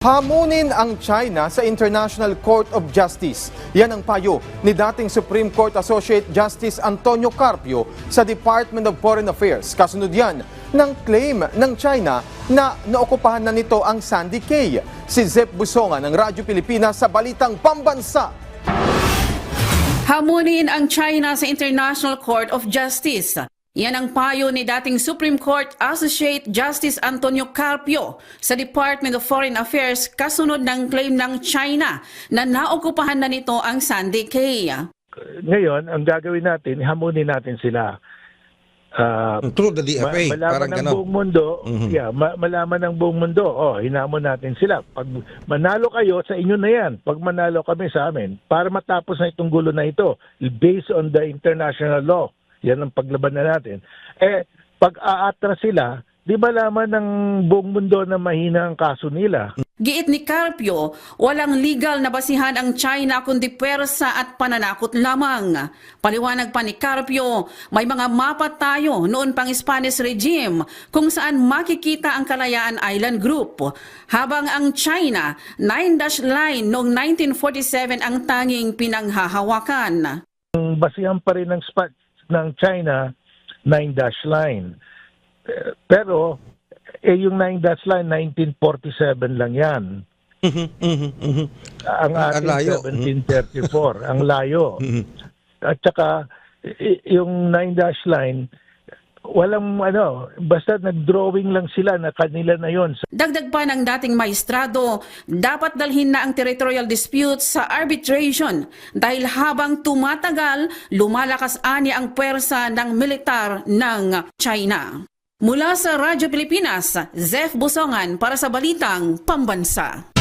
Hamunin ang China sa International Court of Justice. Yan ang payo ni dating Supreme Court Associate Justice Antonio Carpio sa Department of Foreign Affairs. Kasunod yan ng claim ng China na naokupahan na nito ang Sandy Cay. Si Zef Busongan ng Radyo Pilipinas sa Balitang Pambansa. Hamunin ang China sa International Court of Justice. Yan ang payo ni dating Supreme Court Associate Justice Antonio Carpio sa Department of Foreign Affairs kasunod ng claim ng China na naokupahan na nito ang Sandy Cay. Ngayon, ang gagawin natin, hamunin natin sila. Through the DFA, malaman parang ng gano'n. buong mundo, malaman ng buong mundo, hinamon natin sila. Pag manalo kayo, sa inyo na yan. Pag manalo kami sa amin, para matapos na itong gulo na ito, based on the international law, yan ang paglaban na natin. Pag aatras sila, di malaman ng buong mundo na mahina ang kaso nila. Giit ni Carpio, walang legal na basihan ang China kundi pwersa at pananakot lamang. Paliwanag pa ni Carpio, may mga mapa tayo noon pang Spanish regime kung saan makikita ang Kalayaan Island Group. Habang ang China, 9-dash line noong 1947 ang tanging pinanghahawakan. Ang basihan pa rin ng China, 9-dash line. Pero yung 9-dash line, 1947 lang yan. Ang ating layo. 1734, ang layo. At saka, yung 9-dash line, walang basta nag-drawing lang sila na kanila na yon. Dagdag pa ng dating maestrado, dapat dalhin na ang territorial dispute sa arbitration dahil habang tumatagal, lumalakas ani ang pwersa ng militar ng China. Mula sa Radyo Pilipinas, Zef Busongan para sa Balitang Pambansa.